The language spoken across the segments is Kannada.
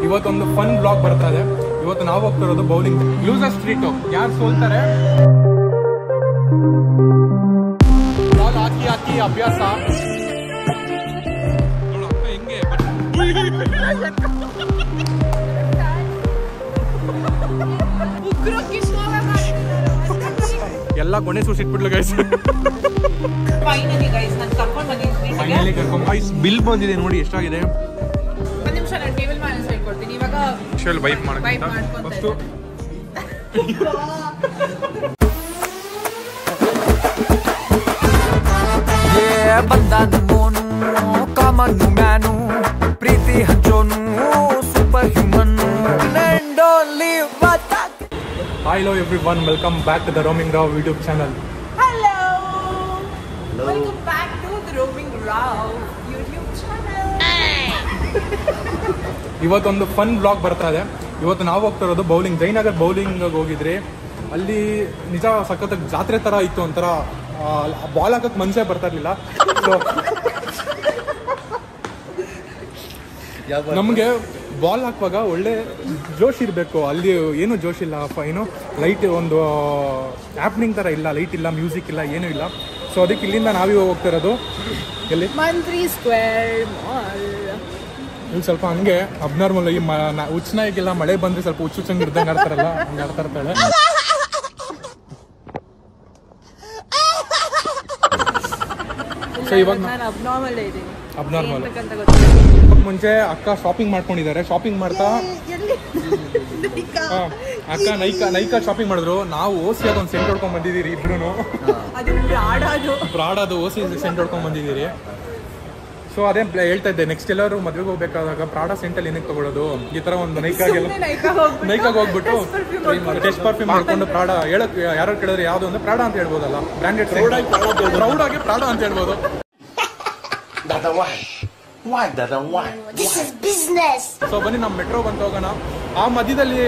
ಇವತ್ತೊಂದು ಫನ್ ಬ್ಲಾಗ್ ಬರ್ತಾ ಇದೆ. ಇವತ್ತು ನಾವು ಹೋಗ್ತಿರೋದು ಬೌಲಿಂಗ್ ಲೂಸರ್ ಸ್ಟ್ರೀಟ್. ಯಾರು ಸೋಲ್ತಾರೆ ಬಾಲ್ ಹಾಕಿ ಹಾಕಿ ಅಭ್ಯಾಸ ನೋಡಪ್ಪ ಹೆಂಗೆ ಎಲ್ಲ ಕೊನೆ ಸೂಸಿಟ್ಬಿಟ್ಲು ಗೈಸ್. ಫೈನಲಿ ಕರ್ಕೊಂಡ್ ಗೈಸ್ ಬಿಲ್ ಬಂದಿದೆ ನೋಡಿ ಎಷ್ಟಾಗಿದೆ. ವೈಪ್ ಮಾಡ್ಕೊಂಡು ಬಂದ ನಮ್ಮೋನು ಕಾಮನ್ನು ಮ್ಯಾನು ಪ್ರೀತಿ ಹಂಚೋನು super human. Hello everyone, welcome back to the Roaming Rao YouTube channel. Hello. Welcome back to the Roaming Rao YouTube channel. ಇವತ್ತೊಂದು ಫನ್ ಬ್ಲಾಗ್ ಬರ್ತಾ ಇದೆ. ಇವತ್ತು ನಾವು ಹೋಗ್ತಿರೋದು ಬೌಲಿಂಗ್, ಜಯನಗರ್ ಬೌಲಿಂಗ್ ಹೋಗಿದ್ರಿ. ಅಲ್ಲಿ ನಿಜ ಸಖತ್ ಜಾತ್ರೆ ತರ ಇತ್ತು. ಒಂಥರ ಬಾಲ್ ಹಾಕಕ್ ಮನ್ಸೇ ಬರ್ತಾ ಇರ್ಲಿಲ್ಲ. ನಮ್ಗೆ ಬಾಲ್ ಹಾಕುವಾಗ ಒಳ್ಳೆ ಜೋಶ್ ಇರಬೇಕು. ಅಲ್ಲಿ ಏನು ಜೋಶ್ ಇಲ್ಲ, ಏನು ಲೈಟ್ ಒಂದು ಆ್ಯಪ್ನಿಂಗ್ ಥರ ಇಲ್ಲ, ಲೈಟ್ ಇಲ್ಲ, ಮ್ಯೂಸಿಕ್ ಇಲ್ಲ, ಏನೂ ಇಲ್ಲ. ಸೊ ಅದಕ್ಕೆ ಇಲ್ಲಿಂದ ನಾವೇ ಹೋಗ್ತಿರೋದು ಎಲ್ಲಿ ಮಂತ್ರಿ ಸ್ಕ್ವೇರ್ ಮಾಲ್. ಇಲ್ಲಿ ಸ್ವಲ್ಪ ಹಂಗೆ ಅಬ್ನಾರ್ಮಲ್ ಈ ಹುಚ್ಚನಾಯಿಗೆಲ್ಲ ಮಳೆ ಬಂದ್ರೆ ಸ್ವಲ್ಪ ಹುಚ್ಚುಚ್ಚಂಗೆ ಇರ್ದಂಗೆ ಆಡ್ತಾರಲ್ಲ, ಹಂಗೆ ಆಡ್ತಾ ಇರ್ತಾಳೆ. ಸೊ ಇವಾಗ ಅಬ್ನಾರ್ಮಲ್ ಮುಂಚೆ ಅಕ್ಕ ಶಾಪಿಂಗ್ ಮಾಡ್ಕೊಂಡಿದ್ದಾರೆ. ಶಾಪಿಂಗ್ ಮಾಡ್ತಾ ಅಕ್ಕ ನೈಕಾ ಶಾಪಿಂಗ್ ಮಾಡಿದ್ರು. ನಾವು ಓಸಿ ಅದೊಂದು ಸೆಂಟ್ ಹೊಡ್ಕೊಂಡ್ ಬಂದಿದ್ದೀರಿ ಇಬ್ರು. ಪ್ರಾಡದು ಓಸಿ ಸೆಂಟ್ ಹೊಡ್ಕೊಂಡ್ ಬಂದಿದ್ದೀರಿ. ಸೊ ಅದೇ ಹೇಳ್ತಾ ಇದ್ದೆ, ನೆಕ್ಸ್ಟ್ ಎಲ್ಲರೂ ಮದ್ವೆಗೆ ಹೋಗ್ಬೇಕಾದಾಗ ಪ್ರಾಡ ಸೆಂಟಲ್ಲಿ ಏನಕ್ಕೆ ತಗೊಳ್ಳೋದು, ಈ ತರ ಒಂದು ನೈಕಾಗ ಹೋಗ್ಬಿಟ್ಟು ಟೆಸ್ಟ್ ಪರ್ಫ್ಯೂಮ್ ಮಾಡ್ಕೊಂಡು ಪ್ರಾಡ ಹೇಳಕ್ ಯಾರು ಕೇಳಿದ್ರೆ ಯಾವ್ದು ಅಂದ್ರೆ ಪ್ರಾಡ ಅಂತ ಹೇಳ್ಬೋದಲ್ಲ, ಬ್ರಾಂಡೆಡ್ ಪ್ರೌಡ್ ಆಗಿ ಪ್ರಾಡ ಅಂತ ಹೇಳ್ಬೋದು. ಸೊ ಬನ್ನಿ ನಮ್ಮ ಮೆಟ್ರೋ ಬಂದು ಹೋಗೋಣ. ಆ ಮಧ್ಯದಲ್ಲಿ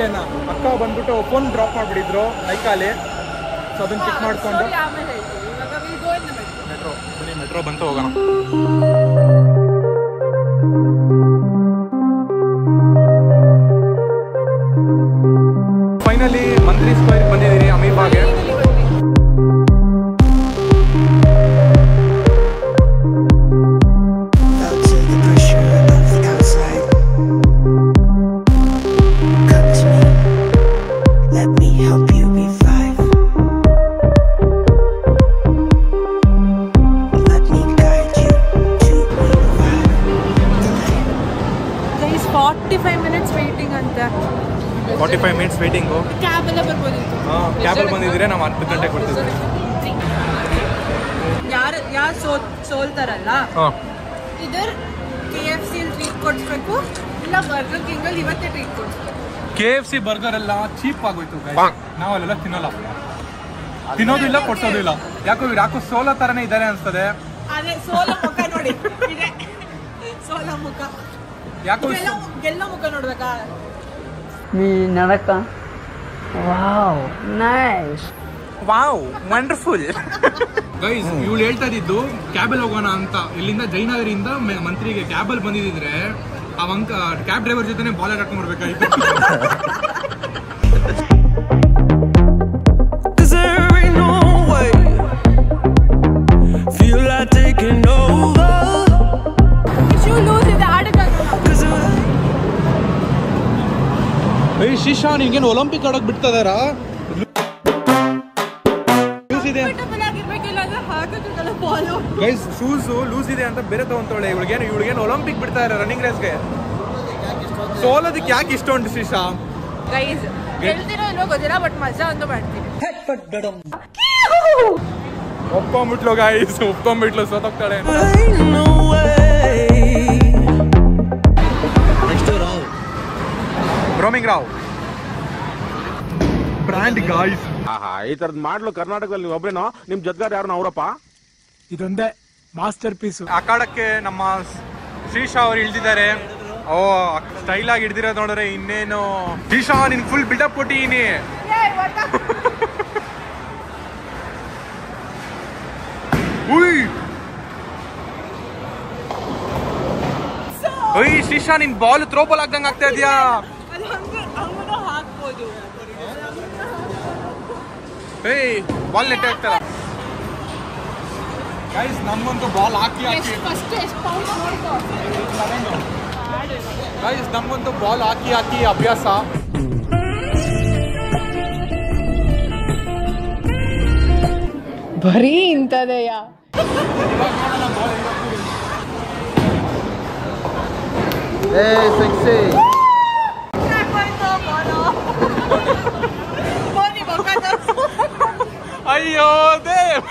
ಅಕ್ಕ ಬಂದ್ಬಿಟ್ಟು ಫೋನ್ ಡ್ರಾಪ್ ಮಾಡ್ಬಿಟ್ಟಿದ್ರು ನೈಕಾಲಿ. ಸೊ ಅದನ್ನ ಚೆಕ್ ಮಾಡ್ಕೊಂಡು ಮೆಟ್ರೋ ಬಂತು ಹೋಗೋಣ. ಫೈನಲಿ ಮಂತ್ರಿ ಸ್ಕ್ವೇರ್ ಬಂದಿದ್ದೀರಿ ಅಮೀಬಾಗೆ. ವೇಟಿಂಗು ಕ್ಯಾಬಲ್ಲಿ ಬಂದಿದ್ರೆ ನಾವು 10 ಗಂಟೆಗೆ ಬರ್ತಿದ್ವಿ. ಯಾರು ಸೋಲ್ತಾರಲ್ಲ ಇದರ್ KFC ಟ್ರೀಟ್ ಕೊಡ್ಸ್ಬೇಕು, ಇಲ್ಲ ಬರ್ಗರ್ ಕಿಂಗ್ ಅಲ್ಲಿ ಇವತ್ತೇ ಟ್ರೀಟ್ ಕೊಡ್ಸ್ಬೇಕು. KFC ಬರ್ಗರ್ ಎಲ್ಲ ಚೀಪ್ ಆಗೋಯ್ತು, ನಾವು ಅಲ್ಲೆಲ್ಲ ತಿನ್ನೋದು ಇಲ್ಲ, ಕೊಡ್ಸೋದು ಇಲ್ಲ. ಯಾಕೋ ಸೋಲೋ ತರನೇ ಇದ್ದಾರೆ ಅನ್ಸ್ತದೆ. ಅದೇ ಸೋಲೋ ಮುಖ ನೋಡಿ, ಸೋಲೋ ಮುಖ, ಯಾಕೋ ಗೆಲ್ಲೋ ಮುಖ ನೋಡ್ಬೇಕಾ. ನಡಕ wow nice wow wonderful. Guys ಇವಳು ಹೇಳ್ತಾ ಇದ್ದು ಕ್ಯಾಬಲ್ಲಿ ಹೋಗೋಣ ಅಂತ. ಇಲ್ಲಿಂದ ಜಯನಗರಿಂದ ಮಂತ್ರಿಗೆ ಕ್ಯಾಬಲ್ಲಿ ಬಂದಿದ್ರೆ ಅವಂಕ ಕ್ಯಾಬ್ ಡ್ರೈವರ್ ಜೊತೆನೆ ಬಾಲ್ ಹಾಕೊಂಡ್ ಬರ್ಬೇಕಾಯ್ತು. ಶಿಶಾ ನಿಂಗೇನು ಒಲಿಂಪಿಕ್ ಆಡಕ್ ಬಿಡ್ತದಾರ? ಗೈಸ್ ಶೂಸ್ ಲೂಸ್ ಇದೆ ಅಂತ ಬೇರೆ ತಗೊಂತವಳೆ. ಇವಳಿಗೇನು ಒಲಿಂಪಿಕ್ ಬಿಡ್ತಾ ಇರ ರನ್ನಿಂಗ್ ರೇಸ್ಗೆ. ಸೋಲೋದಕ್ಕೆ ಯಾಕೆ ಇಷ್ಟೊಂದು ಶಿಶಾ? ಗೈಸ್ ಗೆಲ್ತಿರೋ ಇಲ್ವೋ ಗೊತ್ತಿಲ್ಲ, ಬಟ್ ಮಜಾ ಅಂತೂ ಮಾಡ್ತೀನಿ. ಒಪ್ಕೊಂಡ್ಬಿಟ್ಲು ಗೈಸ್, ಒಪ್ಕೊಂಡ್ಬಿಟ್ಲು, ಸೋತೋಗ್ತಾಳೆ. Roaming Rao brand guys. ಈ ತರದ್ ಮಾಡ್ಲು ಕರ್ನಾಟಕದಲ್ಲಿ ಒಬ್ರೇನೋ, ನಿಮ್ ಜೊತೆಗಾರ ಯಾರು ಅವರಪ್ಪ? ಇದೊಂದೇ ಮಾಸ್ಟರ್ ಪೀಸ್. ಅಖಾಡಕ್ಕೆ ನಮ್ಮ ಶ್ರೀಶಾ ಅವ್ರು ಇಳ್ದಿದ್ದಾರೆ. ಓ ಸ್ಟೈಲ್ ಆಗಿ ಹಿಡ್ದಿರೋದು ನೋಡ್ರೆ ಇನ್ನೇನು. ಶ್ರೀಶಾ ನಿನ್ ಫುಲ್ ಬಿಲ್ಡಪ್ ಕೊಟ್ಟಿನಿ. ಅಯ್ಯ ಶ್ರೀಶಾ ನಿನ್ ಬಾಲ್ ಥ್ರೋ ಬಾಲ್ ಆಗ್ದಂಗೆ ಆಗ್ತಾ ಇದೆಯಾ? ಅದು ಹಂಗೂ ಹಾಕ್ಬೋದು. ಏಯ್ ಬಾಲ್ ನೆಟ್ ಆಗ್ತಾರ ಗೈಸ್. ನಮ್ಮಂತೂ ಬಾಲ್ ಹಾಕಿ ಫಸ್ಟ್ ಎಷ್ಟು ಪೌಂಡ್ ನೋಡ್ಕೋ ಗೈಸ್, ನಮ್ಮಂತೂ ಬಾಲ್ ಹಾಕಿ ಅಭ್ಯಾಸ. ಬರೀ ಇಂಥದೆಯಾ? ಅಯ್ಯೋ ದೇವ್.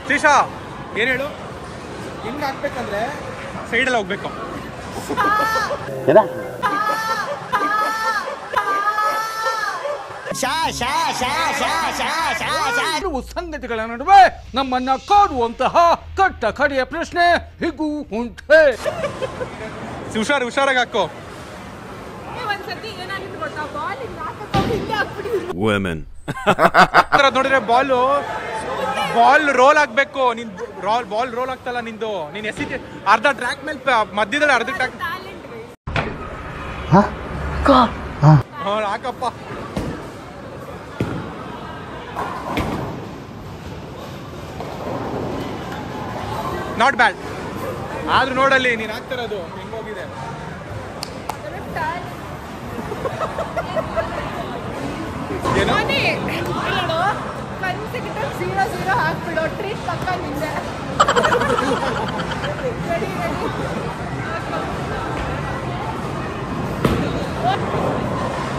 ಶ್ರೀಶಾ ಏನ್ ಹೇಳು? ಹೆಂಗ್ ಹಾಕ್ಬೇಕಂದ್ರೆ ಸೈಡಲ್ಲಿ ಹೋಗ್ಬೇಕು. ಸಂಗತಿಗಳ ನಡುವೆ ನಮ್ಮನ್ನ ಕಾಡುವಂತಹ ಕಟ್ಟ ಕಡೆಯ ಪ್ರಶ್ನೆ ಹೀಗೂ ಉಂಟೆ. ಹುಷಾರಾಗಿ ಹಾಕೋ. ಒಂದ್ಸತಿ ಏನಾಗಿತ್ತು ಗೊತ್ತಾ, ಬಾಲ್ ಹಿಂದೆ ಹಾಕ್ಬಿಟ್ಟಿದ್ರು. ನೋಡಿದ್ರೆ ಬಾಲ್ ರೋಲ್ ಆಗ್ಬೇಕು. ನಿನ್ ಬಾಲ್ ರೋಲ್ ಆಗ್ತಲ್ಲ ನಿಂದು. ನೀನ್ ಎಸಿತಿ ಅರ್ಧ ಟ್ರ್ಯಾಕ್ ಮೇಲೆ ಮಧ್ಯದಲ್ಲಿ ಅರ್ಧ ಟ್ರ್ಯಾಕ್ ಹಾಕಪ್ಪ. Not bad. ಆದ್ರೂ ನೋಡಲ್ಲಿ ನೀನ್ ಹಾಕ್ತಿರೋದು ಹೆಂಗೋಗಿದೆ. ಏನೋ ಕನ್ಸಿಕ್ಯೂಟಿವ್ 0-0 ಹಾಕ್ಬಿಡೋ. ಟ್ರೀಟ್ ಪಕ್ಕ ನಿಂದೆ.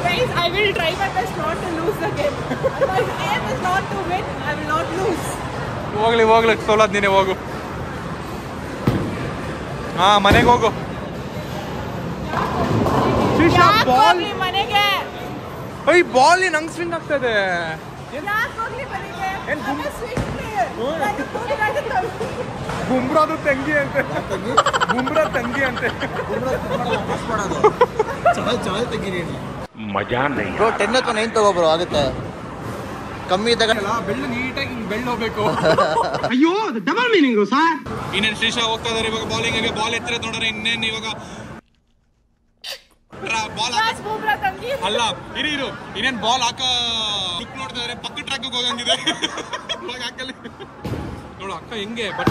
Guys, I will try my best not to lose the game. My aim is not to win. I will not lose. ಹೋಗ್ಲಿ ಸೋಲೋದ್ ನೀನೆ ಹೋಗು. ಹಾ ಮನೆಗೆ ಹೋಗು. ಮನೆಗೆ ಬಾಲ್ ನಂಗೆ ಸ್ವಿಂಗ್ ಆಗ್ತದೆ. ಬುಮ್ರಾದು ತಂಗಿ ಅಂತೆ. ಮಜಾ ನೈ. 10 ಅಥವಾ 9 ತಗೋ ಬ್ರೋ, ಆಗುತ್ತೆ. ಕಮ್ಮಿ ಇದ್ದಾಗ ಬೆಳ್ಳು ನೀಟಾಗಿ ಬೆಳ್ಳು ಹೋಗ್ಬೇಕು. ಅಯ್ಯೋ ಡಬಲ್ ಮೀನಿಂಗು ಸರ್. ಇನ್ನೇನು ಶ್ರೀಶಾ ಹೋಗ್ತಾ ಇದಾರೆ ಇವಾಗ ಬಾಲಿಂಗ್. ಬಾಲ್ ಎತ್ತಿರ ನೋಡ್ರೆ ಇನ್ನೇನು ಇವಾಗ ಬಾಲ್ ಅಲ್ಲ ಇರು ಇನ್ನೇನ್ ಬಾಲ್ ಹಾಕ ನೋಡ್ತಾ ಇದಾರೆ. ಪಕ್ಕ ಟ್ರ್ಯಾಕ್ ಹೋಗಂಗಿದೆ ಇವಾಗ ಹಾಕಲ್ಲಿ ನೋಡು ಅಕ್ಕ ಹೆಂಗೆ. ಬಟ್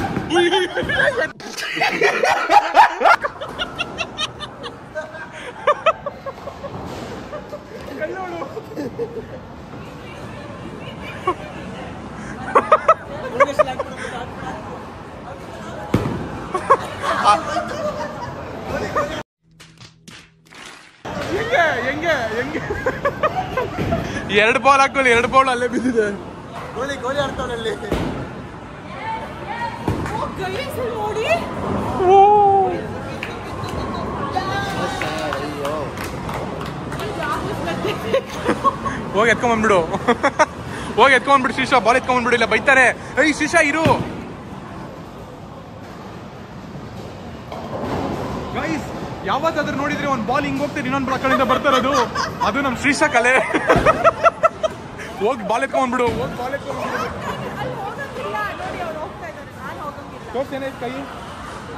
ಹೆಂಗೆ 2 ಬಾಲ್ ಹಾಕೊಳ್ಳಿ. 2 ಬಾಲ್ ಅಲ್ಲೇ ಬಿದ್ದಿದೆ. ಗೋಲಿ ಆಡ್ತಾವಲ್ಲಿ. ನೋಡಿ ಹೋಗಿ ಎತ್ಕೊಂಡ್ಬಂದ್ಬಿಡು. ಶ್ರೀಶಾ ಬಾಲ್ ಎತ್ಕೊಂಡ್ಬಂದ್ಬಿಡು. ಇಲ್ಲ ಬೈತಾರೆ. ಏಯ್ ಶ್ರೀಶಾ ಇರು. ಗೈಸ್ ಯಾವತ್ತಾದ್ರೂ ನೋಡಿದ್ರೆ ಒಂದ್ ಬಾಲ್ ಹಿಂಗ್ ಹೋಗ್ತಾರೆ, ಇನ್ನೊಂದು ಬಾಲ್ ಕಡೆಯಿಂದ ಬರ್ತಾರದು. ಅದು ನಮ್ ಶ್ರೀಶಾ ಕಲೆ. ಹೋಗಿ ಬಾಲ್ ಎತ್ಕೊಂಡ್ಬಿಡು. ಕೈ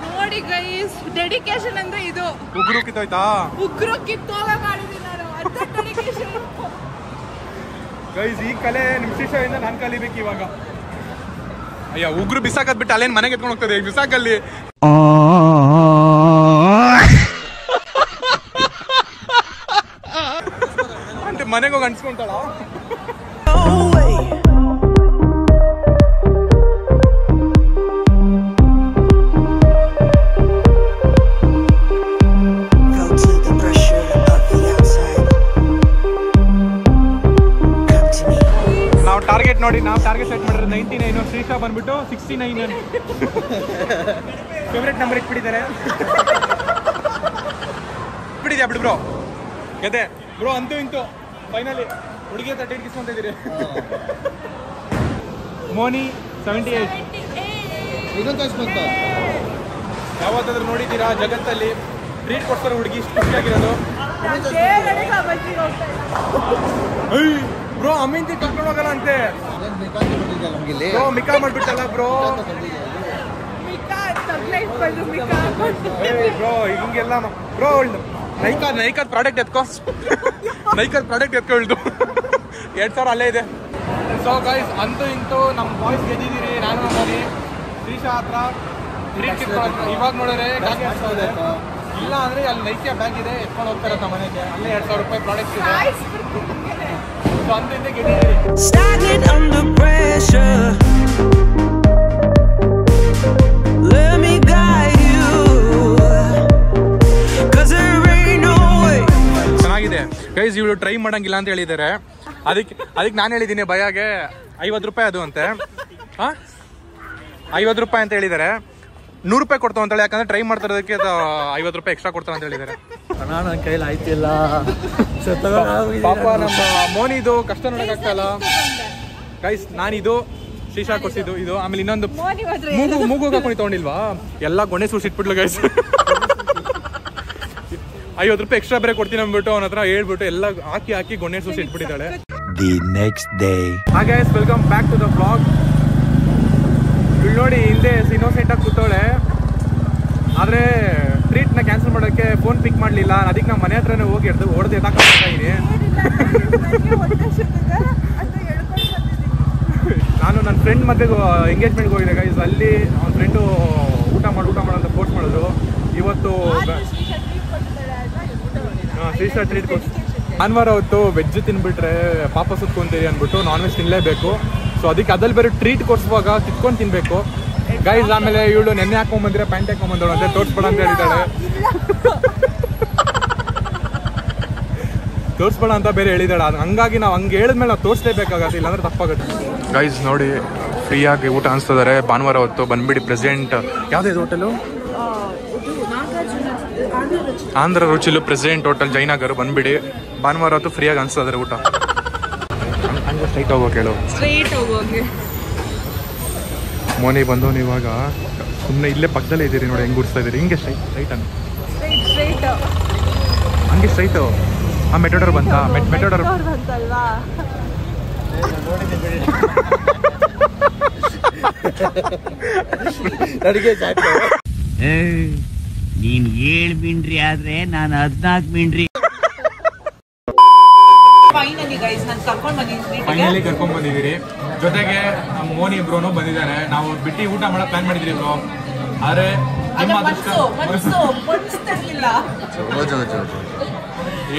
ನೋಡಿ ಗೈಸ್, ಡೆಡಿಕೇಶನ್ ಅಂದ್ರೆ ಇದು. ಉಗ್ರು ಕಿತ್ತೋಯ್ತಾ? ಉಗ್ರು ಕಿತ್ತೋಗ ಮಾಡಿದೀನಿ ನಾನು. ಅರ್ಧ ಡೆಡಿಕೇಶನ್. ಗೈಸ್ ಈ ಕಲೆ ನಿಮ್ ಶ್ರೀಶಾದಿಂದ ನಾನ್ ಕಲಿಬೇಕು ಇವಾಗ. ಅಯ್ಯ ಉಗ್ರು ಬಿಸಾಕದ್ ಬಿಟ್ಟು ಅಲ್ಲೇನ್ ಮನೆಗೆ ಎತ್ಕೊಂಡು ಹೋಗ್ತದೆ. ಬಿಸಾಕಲ್ಲಿ ಅಂತ ಮನೆಗೆ ಹೋಗಿ ಅನ್ಸ್ಕೊಂತಾಳ. ನಾವು ಟಾರ್ಗೆಟ್ ಸೆಟ್ ಮಾಡಿದ್ರೆ 99. ಶ್ರೀಶಾ ಬಂದ್ಬಿಟ್ಟು 69. Favourite number ಇಟ್ಬಿಟ್ಟಿದ್ದಾರೆ. ಬಿಟ್ಟಿದ್ಯಾ ಬಿಡು ಬ್ರೋ. ಗದೆ ಬ್ರೋ ಅಂತೂ ಇಂತೂ ಫೈನಲಿ ಹುಡುಗಿ ಹತ್ರ ಟೇಟ್ ಕಿಸ್ಕೊಂತ ಇದೀರಿ. ಮೋನಿ 78. ಯಾವತ್ತಾದ್ರೂ ನೋಡಿದ್ದೀರಾ ಜಗತ್ತಲ್ಲಿ ಟ್ರೀಟ್ ಕೊಡ್ತಾರೆ ಹುಡುಗಿ ಖುಷಿಯಾಗಿರೋದು? ಬ್ರೋ ಅಮೀನ್ತಿ ಕರ್ಕೊಂಡು ಹೋಗಲ್ಲ ಅಂತೆ. ಬ್ರೋ ಮಿಕಾ ಮಾಡ್ಬಿಟ್ಟಲ್ಲ ಬ್ರೋ. ಬ್ರೋ ಹಿಂಗೆಲ್ಲ ಬ್ರೋ ನೈಕಾದ ಪ್ರಾಡಕ್ಟ್ ಎತ್ಕೋ ನೈಕಾದ ಪ್ರಾಡಕ್ಟ್ ಎತ್ಕೊಳ್ದು 2000 ಅಲ್ಲೇ ಇದೆ. ಸೊ ಗೈಸ್ ಅಂತೂ ಇಂತೂ ನಮ್ಮ ಬಾಯ್ಸ್ ಗೆದ್ದಿದ್ದೀರಿ. ನಾನು ನೋಡಿ ಶ್ರೀಶಾ ಹತ್ರ ಇವಾಗ ನೋಡಿದ್ರೆ ಇಲ್ಲ ಅಂದ್ರೆ ಅಲ್ಲಿ ನೈಕಾ ಬ್ಯಾಗ್ ಇದೆ ಎತ್ಕೊಂಡು ಹೋಗ್ತಾರೆ ನಮ್ಮ ಮನೆಗೆ. ಅಲ್ಲೇ 2000 ರೂಪಾಯಿ ಪ್ರಾಡಕ್ಟ್ಸ್ ಇದೆ. ಸೊ ಅಂತೂ ಇಂತ ಗೆದ್ದಿದ್ದೀರಿ. ಚೆನ್ನಾಗಿದೆ ಗೈಸ್. ಇವಳು ಟ್ರೈ ಮಾಡಂಗಿಲ್ಲ ಅಂತ ಹೇಳಿದ್ದಾರೆ. ಅದಕ್ಕೆ ನಾನು ಹೇಳಿದ್ದೀನಿ ಭಯಾಗೆ 50 ರೂಪಾಯಿ ಅದು ಅಂತೆ. 50 ರೂಪಾಯಿ ಅಂತ ಹೇಳಿದ್ದಾರೆ. 100 ರೂಪಾಯಿ ಕೊಡ್ತಾವ ಅಂತೇಳಿ, ಯಾಕಂದ್ರೆ ಟ್ರೈ ಮಾಡ್ತಾರೋದಕ್ಕೆ 50 ರೂಪಾಯಿ ಎಕ್ಸ್ಟ್ರಾ ಕೊಡ್ತಾವ ಅಂತ ಹೇಳಿದ್ದಾರೆ. ನನ್ನ ಕೈಲಿ ಆಯ್ತಿಲ್ಲ ಪಾಪ ನಮ್ಮ ಮೋನಿದು ಕಷ್ಟ ನೋಡಕ್ಕಾಗಲ್ಲ ಗೈಸ್. ನಾನಿದು ಶ್ರೀಶಾ ಕೊಡ್ಸಿದ್ದು ಇದು. ಆಮೇಲೆ ಇನ್ನೊಂದು ಮೂಗು ಹಾಕೊಂಡು ತಗೊಂಡಿಲ್ವಾ, ಎಲ್ಲ ಗೊಣ್ಣೆ ಸೂಸಿಟ್ಬಿಟ್ಲು ಗೈಸ್. 50 ರೂಪಾಯಿ ಎಕ್ಸ್ಟ್ರಾ ಬೇರೆ ಕೊಡ್ತೀನಿ ಅಂದ್ಬಿಟ್ಟು ಅವನ ಹತ್ರ ಹೇಳ್ಬಿಟ್ಟು ಎಲ್ಲ ಹಾಕಿ ಗೊಣ್ಣೆ ಸೂಸಿ ಇಟ್ಬಿಟ್ಟಿದ್ದಾಳೆ. ಹಾಗೆ welcome back to the blog. ಇಲ್ಲಿ ನೋಡಿ ಹಿಂದೆ ಇನ್ನೋಸೆಂಟ್ ಆಗಿ ಕೂತವಳೆ. ಆದರೆ ಟ್ರೀಟ್ನ ಕ್ಯಾನ್ಸಲ್ ಮಾಡೋಕ್ಕೆ ಫೋನ್ ಪಿಕ್ ಮಾಡಲಿಲ್ಲ. ಅದಕ್ಕೆ ನಾವು ಮನೆ ಹತ್ರನೇ ಹೋಗಿ ಹೊಡೆದು ಎತ್ತಾಕ್ತಾ ಇದ್ದೀನಿ. ನಾನು ನನ್ನ ಫ್ರೆಂಡ್ ಮದುವೆಗೆ ಎಂಗೇಜ್ಮೆಂಟ್ಗೆ ಹೋಗಿದ್ದೆ ಗೈಸ್. ಅಲ್ಲಿ ಅವ್ನ ಫ್ರೆಂಡು ಊಟ ಅಂತ ಪೋಸ್ಟ್ ಮಾಡಿದ್ರು. ಇವತ್ತು ಶ್ರೀಶಾ ಟ್ರೀಟ್ ಕೊಡ್ಸಿ. ಭಾನುವಾರ ಹೊತ್ತು ವೆಜ್ ತಿನ್ಬಿಟ್ರೆ ಪಾಪ ಸುತ್ಕೊಂತೀರಿ ಅಂದ್ಬಿಟ್ಟು ನಾನ್ ವೆಜ್ ತಿನ್ನಲೇಬೇಕು. ಸೊ ಅದಕ್ಕೆ ಅದ್ರಲ್ಲಿ ಬೇರೆ ಟ್ರೀಟ್ ಕೊಡ್ಸುವಾಗ ತಿತ್ಕೊಂಡು ತಿನ್ಬೇಕು ಗೈಸ್. ಆಮೇಲೆ ಇವಳು ನೆನ್ನೆ ಹಾಕೊಂಡ್ಬಂದ್ರೆ ಪ್ಯಾಂಟ್ ಹಾಕೊಂಡ್ಬಂದವಳು ಅಂತ ತೋರಿಸ್ಬೇಡ ಅಂತ ಹೇಳಿದ್ದಾಳೆ. ತೋರಿಸ್ಬೇಡ ಅಂತ ಬೇರೆ ಹೇಳಿದಾಳೆ. ಹಂಗಾಗಿ ನಾವು ಹಂಗೆ ಹೇಳಿದ್ಮೇಲೆ ನಾವು ತೋರಿಸ್ಲೇಬೇಕಾಗತ್ತೆ, ಇಲ್ಲಾಂದ್ರೆ ತಪ್ಪಾಗುತ್ತೆ ಗೈಸ್. ನೋಡಿ ಫ್ರೀಯಾಗಿ ಊಟ ಅನಿಸ್ತಿದ್ದಾರೆ. ಭಾನುವಾರ ಹೊತ್ತು ಬಂದ್ಬಿಡಿ. ಪ್ರೆಸೆಂಟ್ ಯಾವುದೇ hotel? Andhra Ruchulu present hotel Jayanagar. ಬಂದ್ಬಿಡಿ. ಭಾನುವಾರ ಹೊತ್ತು ಫ್ರೀಯಾಗಿ ಅನಿಸ್ತಿದ್ದಾರೆ ಊಟ. ಹಂಗೆ ಸ್ಟ್ರೈಟ್ ಹೋಗೋಕೆ ಹೇಳು. ಮೋನಿ ಬಂದವನು ಇವಾಗ ಸುಮ್ಮನೆ ಇಲ್ಲೇ ಪಕ್ಕದಲ್ಲೇ ಇದ್ದೀರಿ ನೋಡಿ ಹೆಂಗೆ ಗುಡಿಸ್ತಾ ಇದ್ದೀರಿ. ಹಿಂಗೆ ಸ್ಟ್ರೈಟ್ ಅನ್ನು ಹಂಗೆ ಸ್ಟ್ರೈಟು. ಆ ಮೆಟೋಡರ್ ಬಂತಾ? ಮೆಟೋಡರ್ ನೀನ್ 7 ಮಿಂಡ್ರಿ ಆದ್ರೆ ನಾನು 14 ಮಿಂಡ್ರಿ. ಫೈನಲಿ ಕರ್ಕೊಂಡ್ ಬಂದಿದ್ದೀರಿ. ಜೊತೆಗೆ ನಮ್ಮ ಮೋನಿ ಬ್ರೋನು ಬಂದಿದ್ದಾರೆ. ನಾವು ಬಿಟ್ಟು ಊಟ ಮಾಡೋ ಪ್ಲಾನ್ ಮಾಡಿದ್ರಿ ಬ್ರೋ. ಆದ್ರೆ ನಿಮ್ಮ ಅದೃಷ್ಟ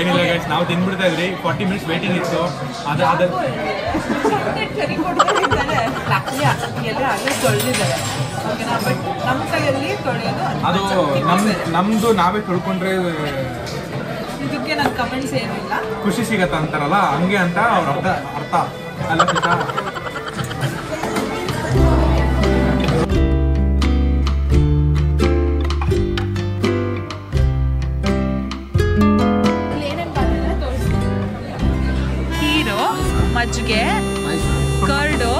ಏನಿಲ್ಲ ಗೈಸ್, ನಾವು ತಿನ್ಬಿಡ್ತಾ ಇದ್ರಿ. 40 ಮಿನಿಟ್ಸ್ ವೇಟಿಂಗ್ ಇತ್ತು. ಅದು ನಮ್ದು ನಾವೇ ತೊಳ್ಕೊಂಡ್ರೆ ಇದಕ್ಕೆ ನನ್ನ ಕಮೆಂಟ್ಸ್ ಏನಿಲ್ಲ, ಖುಷಿ ಸಿಗತ್ತ ಅಂತಾರಲ್ಲ ಹಂಗೆ ಅಂತ ಅವ್ರ ಅರ್ಥ ಅಲ್ಲ. ಹೀರೋ, ಮಜ್ಜಿಗೆ, ಕರ್ಡು,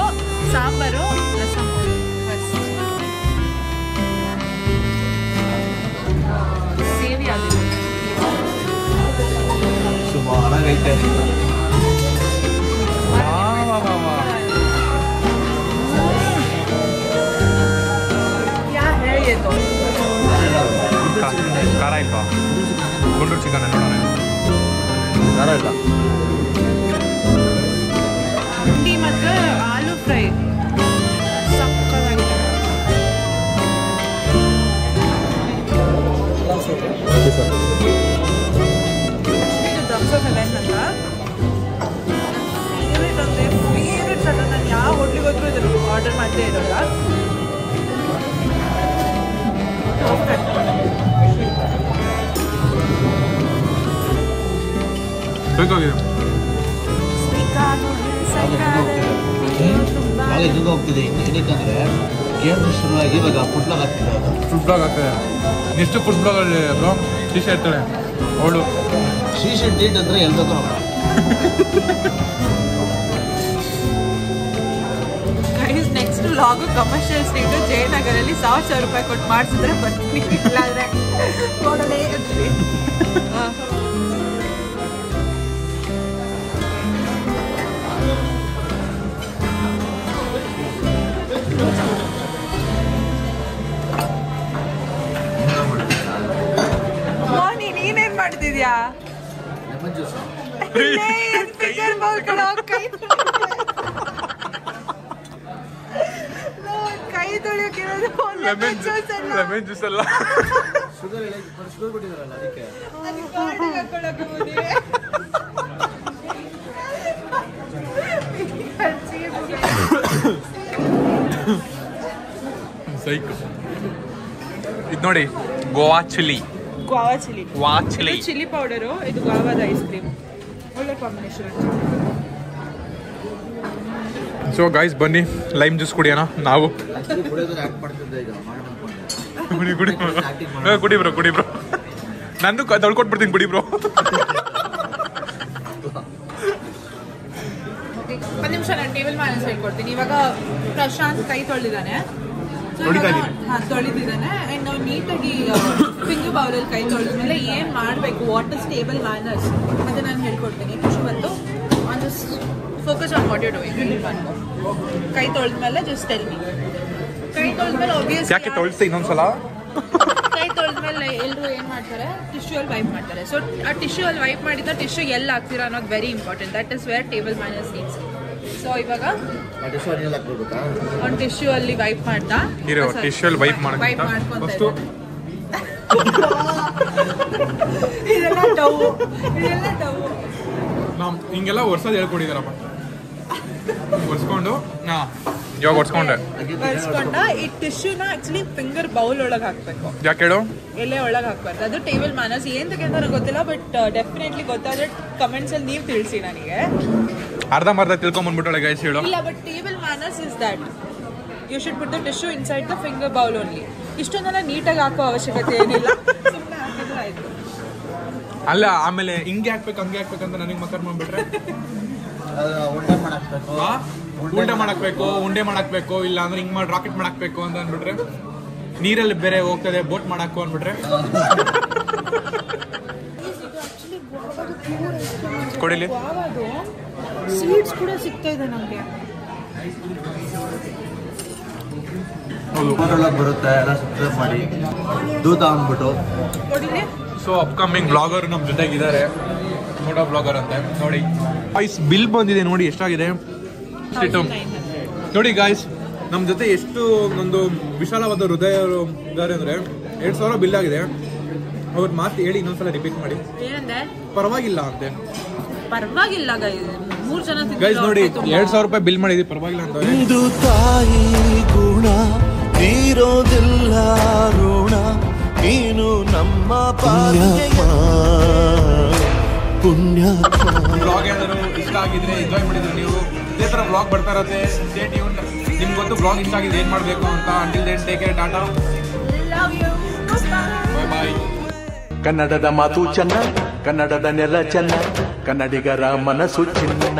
ಸಾಂಬಾರು, ರಸಂ, ಸೇವಿ ಆಗಿದೆ. ಸುಮಾರಾಗೈತೆ. ಖಾರ ಇಲ್ವಾ? ಗುಂಡೂರು ಚಿಕನ್ ನೋಡೋಣ. ಖಾರ ಇಲ್ಲ. ತಿಂಡಿ ಮತ್ತು ಆಲೂ ಫ್ರೈ ಸಕ್ಕತ್ತಾಗಿದೆ. ದಮ್ಸೆಲೆನ್ ಅಂತ ಫೇವ್ರೇಟ್ ಅಂದರೆ ಫೇವ್ರೇಟ್ ಅಲ್ಲ. ನಾನು ಯಾವ ಹೋಟ್ಲಿಗೆ ಹೋದ್ರೂ ಇದ್ರು ಆರ್ಡರ್ ಮಾಡದೇ ಇರೋಲ್ಲ. ಭಾಳ ಇದಕ್ಕೆ ಹೋಗ್ತಿದೆ. ಏನಕ್ಕಂದ್ರೆ ಗೇಮ್ ಶುರುವಾಗಿ ಇವಾಗ ಫುಡ್ ಬ್ಲಾಗ್ ಆಗ್ತಿದೆ. ಫುಡ್ ಬ್ಲಾಗ್ ಆಗ್ತದೆ. ಎಷ್ಟು ಫುಡ್ ಬ್ಲಾಗಲ್ಲಿ ಬ್ರೋ ಶ್ರೀಶಾ ಇರ್ತಾಳೆ ಅವಳು. ಶ್ರೀಶಾ ಟ್ರೀಟ್ ಅಂದರೆ ಎಲ್ದಕ್ಕೂ ನೋಡ. ನೆಕ್ಸ್ಟ್ ಲಾಗು ಕಮರ್ಷಿಯಲ್ ಸ್ಟ್ರೀಟು ಜಯನಗರಲ್ಲಿ 1,000 ರೂಪಾಯಿ ಕೊಟ್ಟು ಮಾಡಿಸಿದ್ರೆ ಬರ್ತೀನಿ. ಇಲ್ಲಾಂದ್ರೆ ನೋಡಲೇ ಇರ್ತೀವಿ. ಮಾಡ್ತಿದ್ಯಾ? ಲೆಮನ್ ಜ್ಯೂಸ್ ಫಿಂಗರ್ ಬೌಲ್ ಕೈ ತೊಳೆಯೋಕಿರೋದು ಲೆಮನ್ ಜ್ಯೂಸ್ ಅಲ್ಲ. ಶುಗರ್ ಬಿಟ್ಟಿದಾರಲ್ಲ ಅದಕ್ಕೆ. ಸೈಕ್. ಇದು ನೋಡಿ ಗೋವಾ ಚಿಲ್ಲಿ. ಚಿಲ್ಲಿ ಪೌಡರು, ಇದು ಗಾವಾದ ಐಸ್ ಕ್ರೀಮ್. ಒಳ್ಳೆ ಕಾಂಬಿನೇಷನ್. ಸೊ ಗೈಸ್ ಬನ್ನಿ ಲೈಮ್ ಜ್ಯೂಸ್ ಕುಡಿಯೋಣ ನಾವು. ಕುಡಿ ಬ್ರೋ ನಂದು ತೊಳ್ಕೊಟ್ಬಿಡ್ತೀನಿ, ಕುಡಿ ಬ್ರೋ. ಒಂದು ನಿಮಿಷ ನಾನು ಟೇಬಲ್ ಮ್ಯಾನೇಜ್ ಹೇಳ್ಕೊಡ್ತೀನಿ. ಇವಾಗ ಪ್ರಶಾಂತ್ ಕೈ ತೊಳೆದಿದ್ದಾನೆ, ತೊಳೆದಿದ್ದಾನೆ. ಅಂಡ್ ನಾವು ನೀಟಾಗಿ ಫಿಂಗರ್ ಬೌಲಲ್ಲಿ ಕೈ ತೊಳೆದ್ಮೇಲೆ ಏನು ಮಾಡಬೇಕು, ವಾಟ್ ಇಸ್ ಟೇಬಲ್ ಮ್ಯಾನರ್ಸ್ ಅಂತ ನಾನು ಹೇಳ್ಕೊಡ್ತೀನಿ. ಖುಷಿ ಬಂತು on just focus on what you doing. ಕೈ ತೊಳೆದ್ಮೇಲೆ ಜಸ್ಟ್ ಟೆಲ್ ಮಿ. ಕೈ ತೊಳೆದ್ಮೇಲೆ ಆಬ್ವಿಯಸ್ ಯಾಕೆ ತೊಳ್ಸಿ ಇನ್ನೊಂದ್ಸಲ. ಕೈ ತೊಳೆದ್ಮೇಲೆ ಎಲ್ಲರೂ ಏನು ಮಾಡ್ತಾರೆ, ಟಿಶ್ಯೂ ಅಲ್ಲಿ ವೈಪ್ ಮಾಡ್ತಾರೆ. ಸೊ ಆ ಟಿಶ್ಯೂ ಅಲ್ಲಿ ವೈಪ್ ಮಾಡಿದ ಟಿಶ್ಯೂ ಎಲ್ಲಿ ಹಾಕ್ತೀರಾ ಅನ್ನೋದು very important. That is where table manners needs. So ಇವಾಗ ಒಂದು ಟಿಶ್ಯೂ ಅಲ್ಲಿ ವೈಪ್ ಮಾಡ್ತಾ ಟಿಶ್ಯೂ ಅಲ್ಲಿ ವೈಪ್ ಮಾಡ್ಕೊಂತ ಇದೆಲ್ಲ ಡವ್. ಹಿಂಗೆಲ್ಲ ಒರ್ಸೋದು ಹೇಳ್ಕೊಡಿದಾರಪ್ಪ. ಒರ್ಸ್ಕೊಂಡು ಇವಾಗ ಒರ್ಸ್ಕೊಂಡೆ ಈ ಟಿಶ್ಯೂನ ಆಕ್ಚುಲಿ ಫಿಂಗರ್ ಬೌಲ್ ಒಳಗೆ ಹಾಕ್ಬೇಕು. ಯಾಕೆ ಹೇಳು? ಎಲೆ ಒಳಗೆ ಹಾಕ್ಬಾರ್ದು. ಅದು ಟೇಬಲ್ ಮ್ಯಾನರ್ಸ್. ಏನಕ್ಕೆ ಅಂತ ಗೊತ್ತಿಲ್ಲ, ಬಟ್ ಡೆಫಿನೆಟ್ಲಿ ಗೊತ್ತಾದ್ರೆ ಕಮೆಂಟ್ಸ್ ಅಲ್ಲಿ ನೀವು ತಿಳಿಸಿ ನನಗೆ. ಅರ್ಧಂಬರ್ಧ ತಿಳ್ಕೊಂಬಂದ್ಬಿಟ್ಟಳೆ ಗೈಸ್ ಹೇಳು. ಇಲ್ಲ, but table manners is that you should put the tissue inside the finger bowl only. ಇಷ್ಟೊಂದೆಲ್ಲ ನೀಟಾಗಿ ಹಾಕೋ ಅವಶ್ಯಕತೆ ಏನಿಲ್ಲ, ಸುಮ್ಮನೆ ಹಾಕಿದ್ರೆ ಆಯ್ತು. ಅಲ್ಲ ಆಮೇಲೆ ಹಿಂಗೆ ಹಾಕ್ಬೇಕು ಹಂಗೆ ಹಾಕ್ಬೇಕಂತ ನನಗೆ ಮಕ್ಕಳು ಮಾಡ್ಬಿಟ್ರೆ ಉಲ್ಟಾ ಮಾಡಾಕ್ಬೇಕು, ಉಂಡೆ ಮಾಡಾಕ್ಬೇಕು, ಇಲ್ಲ ಅಂದ್ರೆ ಹಿಂಗ್ ಮಾಡಿ ರಾಕೆಟ್ ಮಾಡಾಕ್ಬೇಕು ಅಂತ ಅಂದ್ಬಿಟ್ರೆ, ನೀರಲ್ಲಿ ಬೇರೆ ಹೋಗ್ತದೆ ಬೋಟ್ ಮಾಡಾಕು ಅಂದ್ಬಿಟ್ರೆ ಕೊಡಿಲಿ. ಸ್ವೀಟ್ಸ್ ಕೂಡ ಸಿಗ್ತಾ ಇದೆ ನಮಗೆ. ಬರುತ್ತೆ ಎಲ್ಲ ಸಬ್ಸ್ಕ್ರೈಬ್ ಮಾಡಿ ದೂತ ಅಂದ್ಬಿಟ್ಟು. ಸೊ ಅಪ್ಕಮಿಂಗ್ ಬ್ಲಾಗರ್ ನಮ್ಮ ಜೊತೆಗಿದ್ದಾರೆ, ಮೋಟೋ ಬ್ಲಾಗರ್ ಅಂತೆ. ನೋಡಿ ಗಾಯ್ಸ್ ಬಿಲ್ ಬಂದಿದೆ, ನೋಡಿ ಎಷ್ಟಾಗಿದೆ ನೋಡಿ ಗಾಯ್ಸ್. ನಮ್ಮ ಜೊತೆ ಎಷ್ಟು ಒಂದು ವಿಶಾಲವಾದ ಹೃದಯ ಇದ್ದಾರೆ ಅಂದ್ರೆ 2000 ಬಿಲ್ ಆಗಿದೆ. ಅವ್ರ ಮಾತು ಹೇಳಿ ಇನ್ನೊಂದ್ಸಲ ರಿಪೀಟ್ ಮಾಡಿ. ಪರವಾಗಿಲ್ಲ ಅಂತೆ. ಪರವಾಗಿಲ್ಲ ಗೈಸ್ ನೋಡಿ 2000 ರೂಪಾಯಿ ಬಿಲ್ ಮಾಡಿದ್ವಿ, ಪರವಾಗಿಲ್ಲ ಅಂತ. ಇದು ತಾಯಿ ಗುಣ ತೀರೋದಿಲ್ಲ ಋಣ, ನೀನು ನಮ್ಮ ಪುಣ್ಯಾತ್ಮ. ಬ್ಲಾಗ್ ಏನಾದ್ರು ಇಷ್ಟ ಆಗಿದ್ರೆ ಎಂಜಾಯ್ ಮಾಡಿದ್ರೆ ನೀವು ಇದೇ ಥರ ಬ್ಲಾಗ್ ಬರ್ತಾ ಇರುತ್ತೆ. Stay tuned. ನಿಮ್ಗೆ ಗೊತ್ತು ಬ್ಲಾಗ್ ಇಷ್ಟ ಆಗಿದ್ರೆ ಏನು ಮಾಡಬೇಕು ಅಂತ. Until then take care, tata, bye bye. ಕನ್ನಡದ ಮಾತು ಚೆನ್ನ, ಕನ್ನಡದ ನೆಲ ಚೆನ್ನ, ಕನ್ನಡಿಗರ ಮನಸ್ಸು ಚಿನ್ನ.